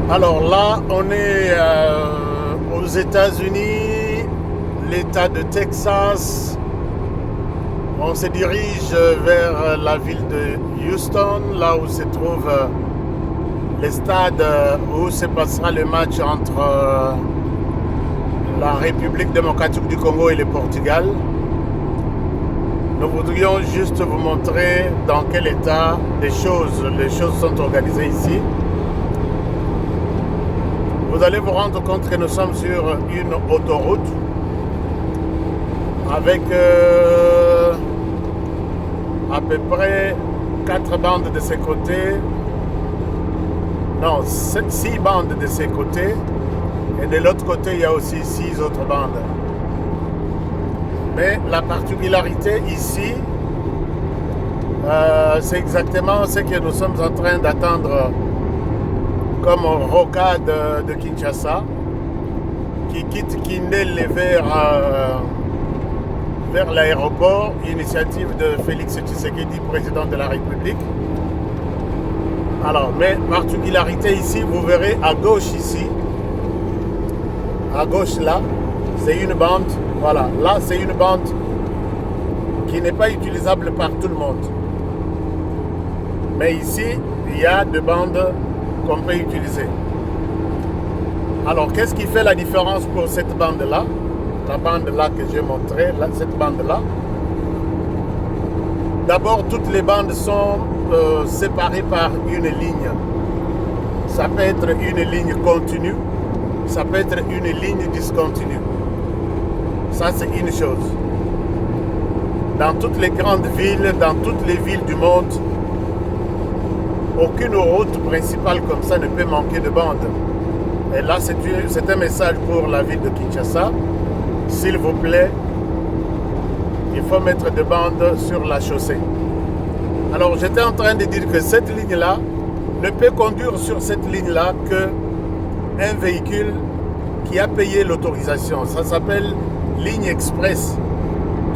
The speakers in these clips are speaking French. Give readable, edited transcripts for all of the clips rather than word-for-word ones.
Alors là, on est aux États-Unis, l'État de Texas. On se dirige vers la ville de Houston, là où se trouve le stade où se passera le match entre la République démocratique du Congo et le Portugal. Nous voudrions juste vous montrer dans quel état les choses sont organisées ici. Vous allez vous rendre compte que nous sommes sur une autoroute avec à peu près 4 bandes de ces côtés, non, 6 bandes de ces côtés, et de l'autre côté il y a aussi 6 autres bandes. Mais la particularité ici, c'est exactement ce que nous sommes en train d'attendre comme rocade de Kinshasa, qui quitte Kindele vers l'aéroport, initiative de Félix Tshisekedi, président de la République. Alors, mais particularité ici, vous verrez à gauche ici, à gauche là, c'est une bande, voilà, là c'est une bande qui n'est pas utilisable par tout le monde. Mais ici, il y a deux bandes qu'on peut utiliser. Alors, qu'est-ce qui fait la différence pour cette bande-là? La bande-là que j'ai montrée, cette bande-là. D'abord, toutes les bandes sont séparées par une ligne. Ça peut être une ligne continue, ça peut être une ligne discontinue. Ça, c'est une chose. Dans toutes les grandes villes, dans toutes les villes du monde, aucune route principale comme ça ne peut manquer de bandes. Et là, c'est un message pour la ville de Kinshasa. S'il vous plaît, il faut mettre des bandes sur la chaussée. Alors, j'étais en train de dire que cette ligne-là ne peut conduire sur cette ligne-là qu'un véhicule qui a payé l'autorisation. Ça s'appelle ligne express.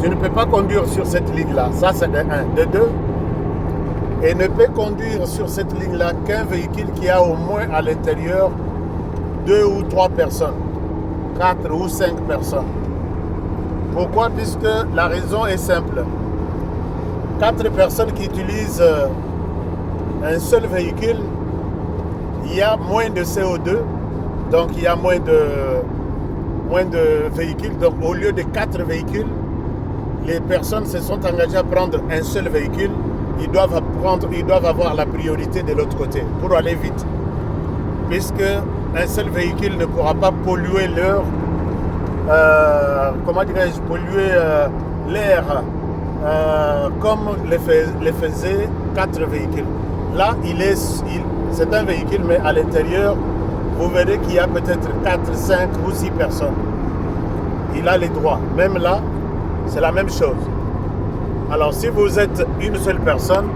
Tu ne peux pas conduire sur cette ligne-là. Ça, c'est de 1. De 2, et ne peut conduire sur cette ligne-là qu'un véhicule qui a au moins à l'intérieur 2 ou 3 personnes, 4 ou 5 personnes. Pourquoi? Puisque la raison est simple. 4 personnes qui utilisent un seul véhicule, il y a moins de CO2, donc il y a moins de véhicules. Donc au lieu de 4 véhicules, les personnes se sont engagées à prendre un seul véhicule. Ils doivent avoir la priorité de l'autre côté pour aller vite. Puisque un seul véhicule ne pourra pas polluer l'air, polluer l'air comme le faisaient 4 véhicules. Là, c'est un véhicule, mais à l'intérieur, vous verrez qu'il y a peut-être 4, 5 ou 6 personnes. Il a les droits. Même là, c'est la même chose. Alors, si vous êtes une seule personne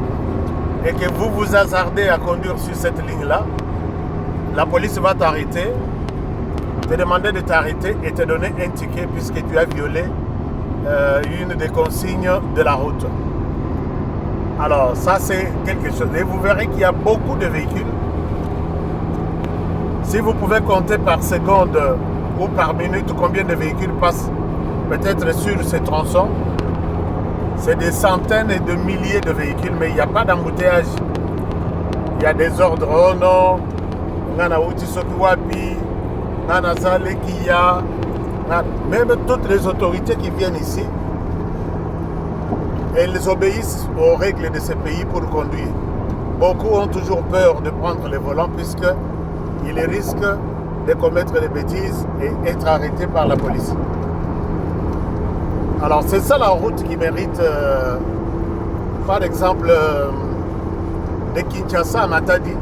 et que vous vous hasardez à conduire sur cette ligne-là, la police va t'arrêter, te demander de t'arrêter et te donner un ticket puisque tu as violé une des consignes de la route. Alors, ça, c'est quelque chose. Et vous verrez qu'il y a beaucoup de véhicules. Si vous pouvez compter par seconde ou par minute combien de véhicules passent peut-être sur ces tronçons, c'est des centaines et de milliers de véhicules, mais il n'y a pas d'embouteillage. Il y a des ordres. Oh non, même toutes les autorités qui viennent ici, elles obéissent aux règles de ce pays pour conduire. Beaucoup ont toujours peur de prendre le volant puisqu'ils risquent de commettre des bêtises et être arrêtés par la police. Alors c'est ça la route qui mérite, par exemple, de Kinshasa à Matadi.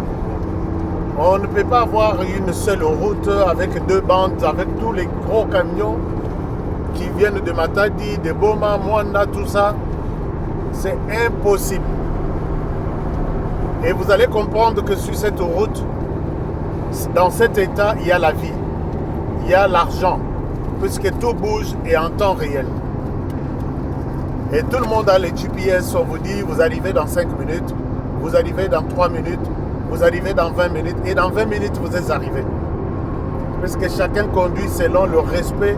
On ne peut pas avoir une seule route avec 2 bandes, avec tous les gros camions qui viennent de Matadi, de Boma, Mwanda, tout ça. C'est impossible. Et vous allez comprendre que sur cette route, dans cet état, il y a la vie, il y a l'argent, puisque tout bouge et en temps réel. Et tout le monde a les GPS, on vous dit, vous arrivez dans 5 minutes, vous arrivez dans 3 minutes, vous arrivez dans 20 minutes et dans 20 minutes, vous êtes arrivé. Parce que chacun conduit selon le respect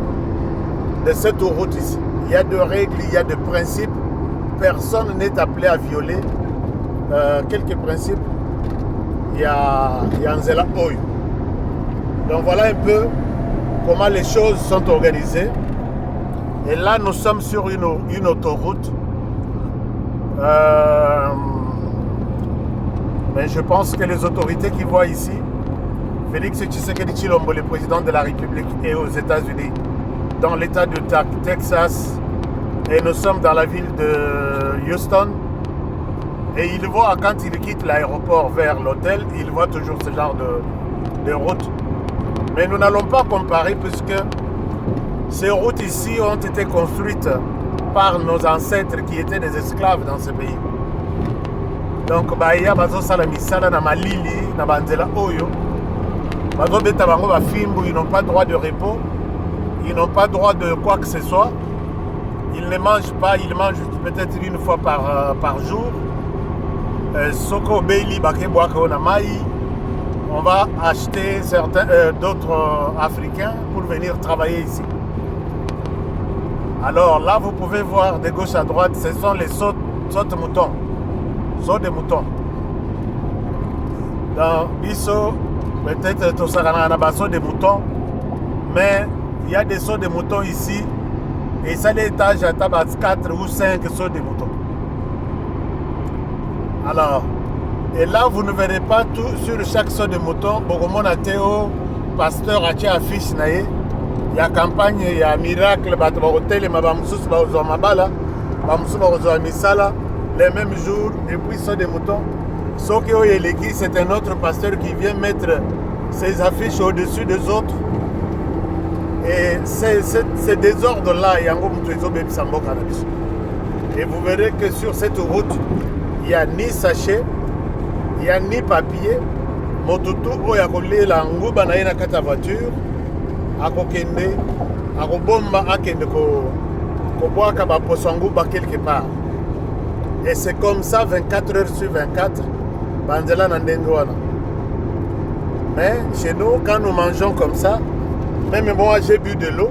de cette route ici. Il y a des règles, il y a des principes. Personne n'est appelé à violer quelques principes. Il y a un zéla oyo. Donc voilà un peu comment les choses sont organisées. Et là, nous sommes sur une autoroute. Mais je pense que les autorités qui voient ici, Félix Tshisekedi Tshilombo, le président de la République, est aux États-Unis, dans l'État de Texas, et nous sommes dans la ville de Houston. Et il voit, quand il quitte l'aéroport vers l'hôtel, il voit toujours ce genre de route. Mais nous n'allons pas comparer puisque ces routes ici ont été construites par nos ancêtres qui étaient des esclaves dans ce pays. Donc, baya bazo sala misala na malili na banzela oyo. Bazo beta bango ba fimbu, ils n'ont pas droit de repos. Ils n'ont pas droit de quoi que ce soit. Ils ne mangent pas, ils mangent peut-être une fois par jour. Soko Beili Bakeboaka Onamai. On va acheter d'autres Africains pour venir travailler ici. Alors là, vous pouvez voir de gauche à droite, ce sont les sautes de moutons. Sautes de moutons. Dans Bisso, peut-être tout ça a saut de moutons, mais il y a des sauts de moutons ici. Et ça, l'étage à 4 ou 5 sauts de moutons. Alors, et là, vous ne verrez pas tout sur chaque saut de mouton. Bogomon Ateo, pasteur Atia affiche nae. Il y a campagne, il y a miracle, hôtel, Mabamsous, Mabala, Bamsous, Misala, les mêmes jours, et puis saut de moutons. Sokyo Yeleki, c'est un autre pasteur qui vient mettre ses affiches au-dessus des autres. Et ces désordres-là, et vous verrez que sur cette route, il n'y a ni sachet, il n'y a ni papier. Motutu oyakolé la nguba na ina kata voiture, akokende, akobomba akende ko boaka ba posanguba quelque part. Et c'est comme ça 24 heures sur 24, banzela na ndengwana. Mais chez nous, quand nous mangeons comme ça, même moi j'ai bu de l'eau,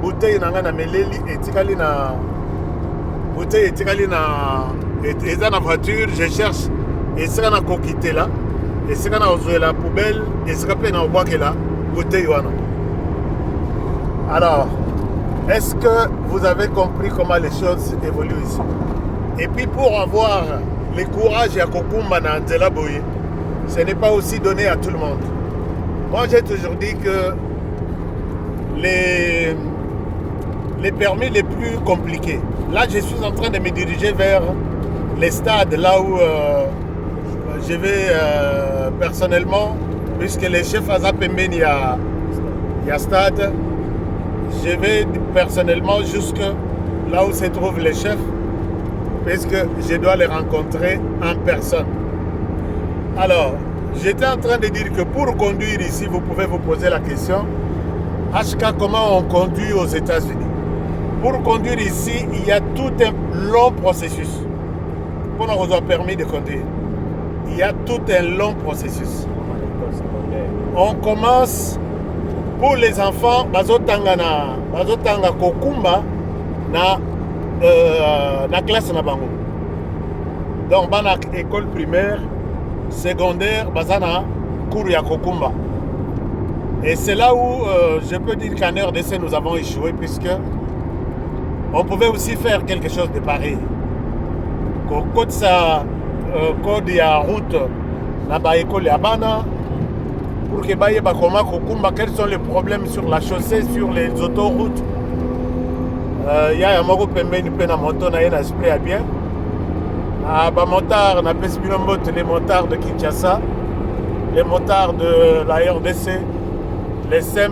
bouteille nanga na meleli etikali na bouteille etikali na et dans la voiture, je cherche et c'est quand on quitte là, et c'est quand on a la poubelle, et c'est quand on boit là, bouteille wana. Alors, est-ce que vous avez compris comment les choses évoluent ici? Et puis pour avoir le courage à Kokumba na Nzela Boye, ce n'est pas aussi donné à tout le monde. Moi j'ai toujours dit que les permis les plus compliqués. Là, je suis en train de me diriger vers les stades, là où je vais personnellement, puisque les chefs à Zapemben, il y a stade. Je vais personnellement jusque là où se trouvent les chefs, puisque je dois les rencontrer en personne. Alors, j'étais en train de dire que pour conduire ici, vous pouvez vous poser la question, HK, comment on conduit aux États-Unis? Pour conduire ici, il y a tout un long processus. Pour nous avoir permis de conduire, il y a tout un long processus. On commence pour les enfants, bazotanga kokumba na classe na bango. Donc bana école primaire, secondaire, bazana cours ya kokumba. Et c'est là où je peux dire qu'en RDC nous avons échoué puisque on pouvait aussi faire quelque chose de pareil. Code ça, code ya route, na ba école ya bana, pour que baye ba koma kokumba, quels sont les problèmes sur la chaussée, sur les autoroutes. Ya moko pembeni pe na moto na yena esprit à bien. Ba motard na pesi bilombote, les motards de Kinshasa, les motards de la RDC, les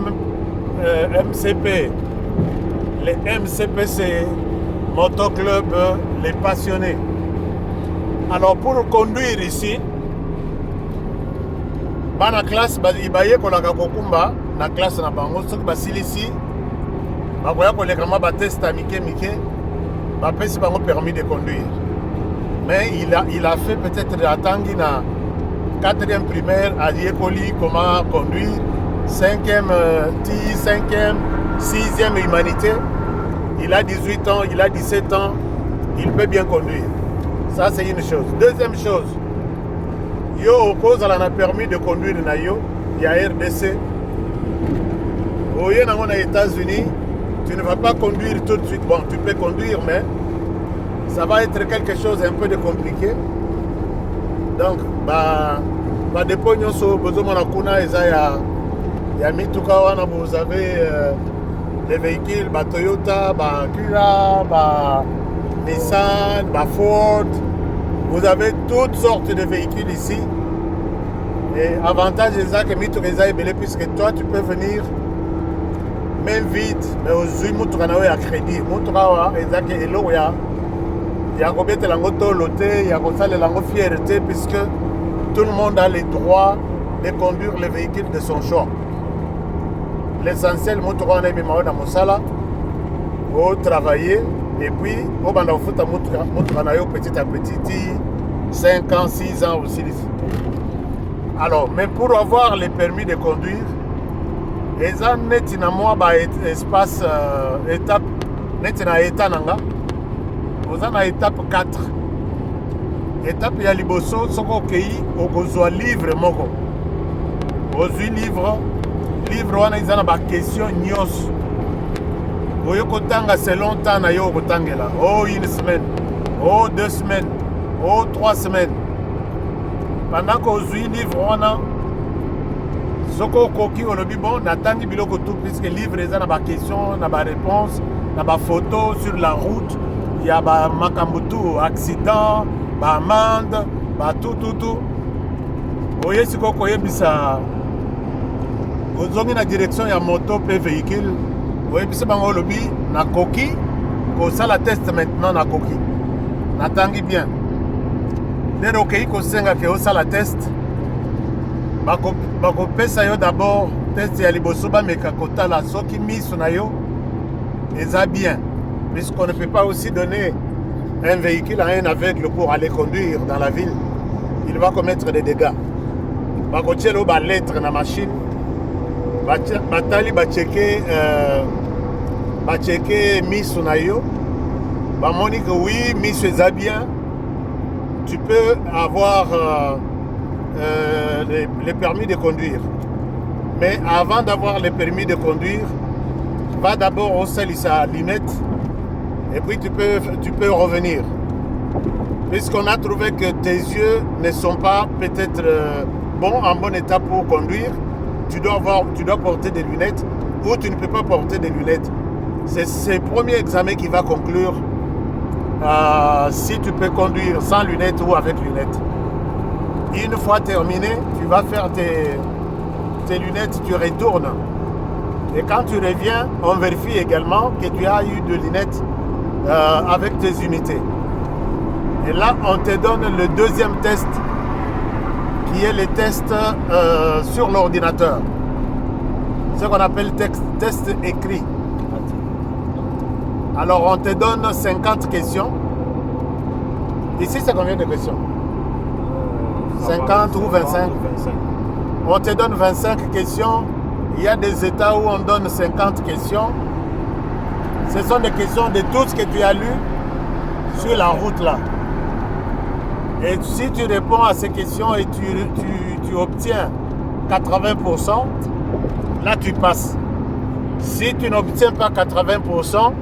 MCP, les MCPC, Motoclub, les passionnés. Alors pour conduire ici, bana classe ibaye kolaka kokumba na classe na bango soki basili ici, bakoya koleka ma ba test mike ba pesi bango permis de conduire. Mais il a fait peut-être atangi na 4e primaire, à Yekoli, comment conduire. 5e TI, 5e, 6e humanité. Il a 18 ans, il a 17 ans, il peut bien conduire. Ça, c'est une chose. Deuxième chose, yo, au cause, elle a permis de conduire na yo, il y a RDC. Au lieu aux États-Unis, tu ne vas pas conduire tout de suite. Bon, tu peux conduire, mais ça va être quelque chose un peu de compliqué. Donc, des pognons sur besoin il y a Mitukawana, vous avez les véhicules, Toyota, Cura, Nissan, Ford. Vous avez toutes sortes de véhicules ici. Et avantage c'est ça que Mitukawana est belé puisque toi tu peux venir même vite, mais aux yeux Mitukawana à crédit. Mitukawana est ça que Elo il y a combien de langues il y a comme ça les langues fierté puisque tout le monde a le droit de conduire le véhicule de son choix. L'essentiel, Mitukawana est dans mon sala, au travailler, et puis au banda foot à Mitukawana petit à petit, 5 ans, 6 ans aussi. Alors, mais pour avoir le permis de conduire, les gens net na moi espace étape net na état nanga. Vous avez étape 4. Étape ya liboso soko kei okozwa livre moko. Ozwi livre wana izana ba question nyos. Oyo kotanga selon temps na yo kotangela. Oh une semaine, oh 2 semaines, oh 3 semaines. Pendant que ozwi livre wana soko koki olobi bon natangi biloko tout puisque livre izana ba question na ba réponse, na ba photo sur la route. Il y a makambutu, accident, amende, tout. Oye si koko yebisa ozongi na direction ya moto pe véhicule. Oye bisa bango lobi na koki ko sala test maintenant na koki. Natangi bien. Dès okei ko senga ke o sala test. Bako pesa yo d'abord test ya liboso ba meka kotala soki miso na yo eza bien. Puisqu'on ne peut pas aussi donner un véhicule à un aveugle pour aller conduire dans la ville, il va commettre des dégâts. Bakotielo ba lettre na machine, batali ba checker miso na yo, ba moni que oui, miso eza bien, tu peux avoir le permis de conduire. Mais avant d'avoir le permis de conduire, va d'abord au salissa lunette. Et puis tu peux revenir. Puisqu'on a trouvé que tes yeux ne sont pas peut-être bons, en bon état pour conduire, tu dois porter des lunettes ou tu ne peux pas porter des lunettes. C'est ce premier examen qui va conclure si tu peux conduire sans lunettes ou avec lunettes. Une fois terminé, tu vas faire tes lunettes, tu retournes. Et quand tu reviens, on vérifie également que tu as eu de lunettes avec tes unités. Et là, on te donne le deuxième test, qui est le test sur l'ordinateur. Ce qu'on appelle test écrit. Alors, on te donne 50 questions. Ici, c'est combien de questions 50 ou 25 On te donne 25 questions. Il y a des états où on donne 50 questions. Ce sont des questions de tout ce que tu as lu sur la route là. Et si tu réponds à ces questions et tu obtiens 80%, là tu passes. Si tu n'obtiens pas 80%,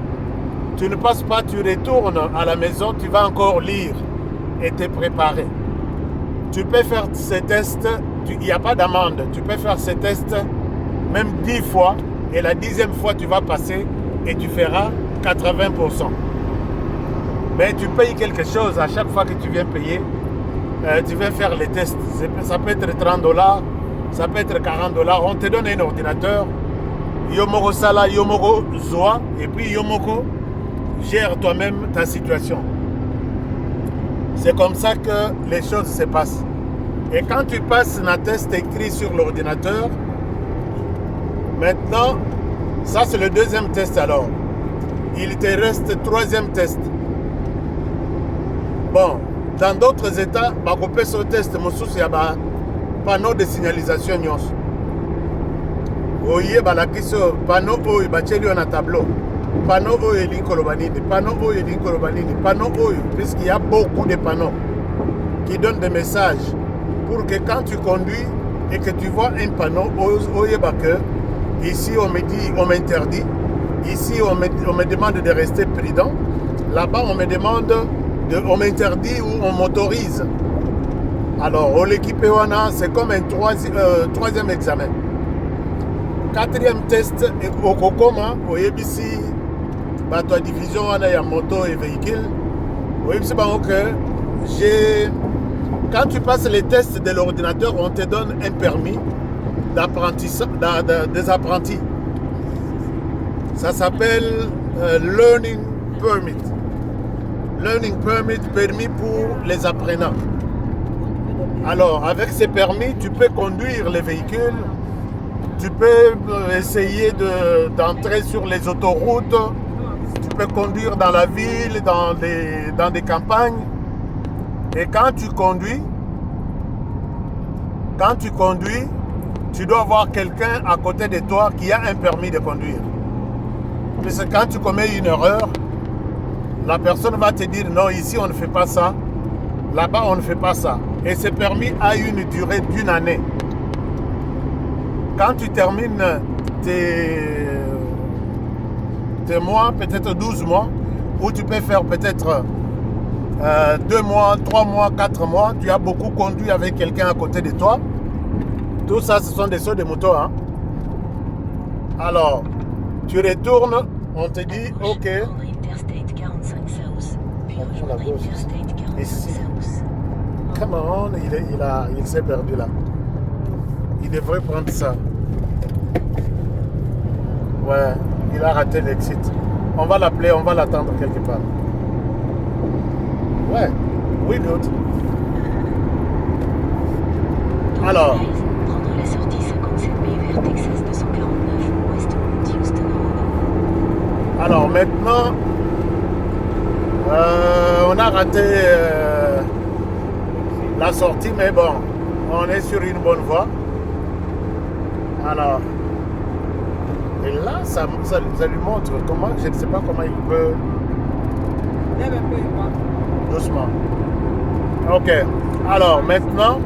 tu ne passes pas, tu retournes à la maison, tu vas encore lire et te préparer. Tu peux faire ces tests, il n'y a pas d'amende, tu peux faire ces tests même 10 fois et la 10e fois tu vas passer et tu feras 80%. Mais tu payes quelque chose à chaque fois que tu viens payer. Tu viens faire les tests. Ça peut être 30 $, ça peut être 40 $. On te donne un ordinateur. Yomoko Sala, Yomoko Zoa. Et puis Yomoko gère toi-même ta situation. C'est comme ça que les choses se passent. Et quand tu passes un test écrit sur l'ordinateur, maintenant, ça c'est le deuxième test alors. Il te reste troisième test. Bon, dans d'autres états, on peut ce test, panneau de signalisation nyonso. Oye balakiso panneau oyo bacheli na tableau. Panneau oyo linkolobanini, panneau oyo linkolobanini, panneau oyo, puisqu'il y a beaucoup de panneaux qui donnent des messages pour que quand tu conduis et que tu vois un panneau, oye que ici on me dit, on m'interdit, ici on me demande de rester prudent, là-bas on me demande, on m'interdit ou on m'autorise. Alors, au l'équipe c'est comme un troisième examen. Quatrième test, au Kokoma, au EBC, la division il y a moto et véhicule. Au EBC, quand tu passes les tests de l'ordinateur, on te donne un permis des apprentis. Ça s'appelle Learning Permit. Learning Permit, permis pour les apprenants. Alors, avec ces permis, tu peux conduire les véhicules, tu peux essayer d'entrer sur les autoroutes, tu peux conduire dans la ville, dans des campagnes. Et quand tu conduis, tu dois avoir quelqu'un à côté de toi qui a un permis de conduire. Parce que quand tu commets une erreur, la personne va te dire non, ici on ne fait pas ça, là-bas on ne fait pas ça. Et ce permis a une durée d'1 année. Quand tu termines tes mois, peut-être 12 mois, ou tu peux faire peut-être 2 mois, 3 mois, 4 mois, tu as beaucoup conduit avec quelqu'un à côté de toi. Tout ça, ce sont des sauts de moto. Hein? Alors, tu retournes, on te dit, ok. Ici. Come on, il s'est perdu là. Il devrait prendre ça. Ouais, il a raté l'exit. On va l'appeler, on va l'attendre quelque part. Ouais, we good. Alors. Prendre la sortie 57B vers Texas 249 ouest Houston Road. Alors maintenant, on a raté la sortie, mais bon, on est sur une bonne voie. Alors, et là, ça lui montre comment, je ne sais pas comment il peut. Lève un peu, moi. Doucement. Ok. Alors maintenant,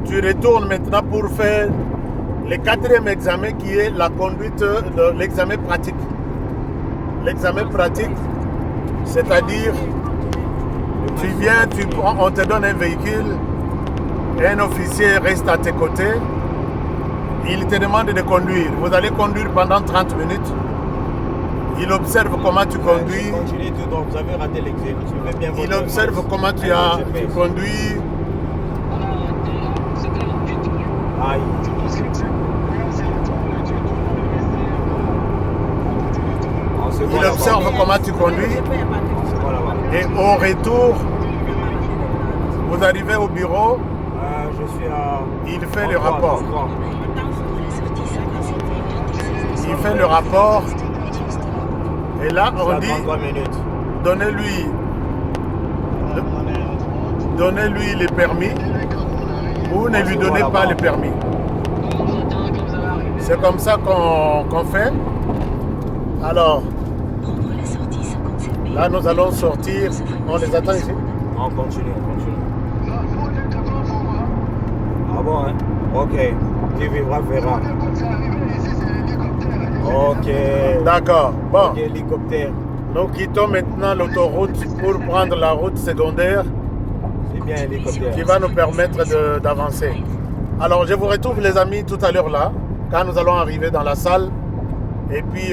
tu retournes maintenant pour faire le 4e examen qui est la conduite, l'examen pratique. L'examen pratique, c'est-à-dire, tu viens, on te donne un véhicule, et un officier reste à tes côtés, il te demande de conduire. Vous allez conduire pendant 30 minutes. Il observe comment tu conduis. Continuez tout, donc vous avez raté l'examen. Il observe comment tu conduis. Aïe. Il observe comment tu conduis. Et au retour, vous arrivez au bureau. Je suis à... Il fait le rapport. Il fait le rapport. Et là, on dit, donnez-lui les permis ou ne lui donnez pas les permis. C'est comme ça qu'on fait. Alors, là, nous allons sortir. On les attend ici. On continue. Ah bon, hein? Ok. Qui vivra verra. Ok. D'accord. Bon. Ok, hélicoptère. Nous quittons maintenant l'autoroute pour prendre la route secondaire. C'est bien hélicoptère. Qui va nous permettre d'avancer. Alors, je vous retrouve les amis tout à l'heure là, quand nous allons arriver dans la salle. Et puis,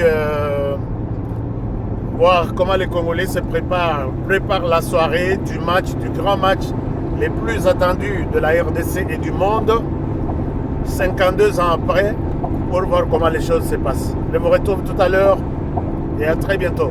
voir comment les Congolais se préparent la soirée du match, du grand match les plus attendus de la RDC et du monde, 52 ans après, pour voir comment les choses se passent. Je vous retrouve tout à l'heure et à très bientôt.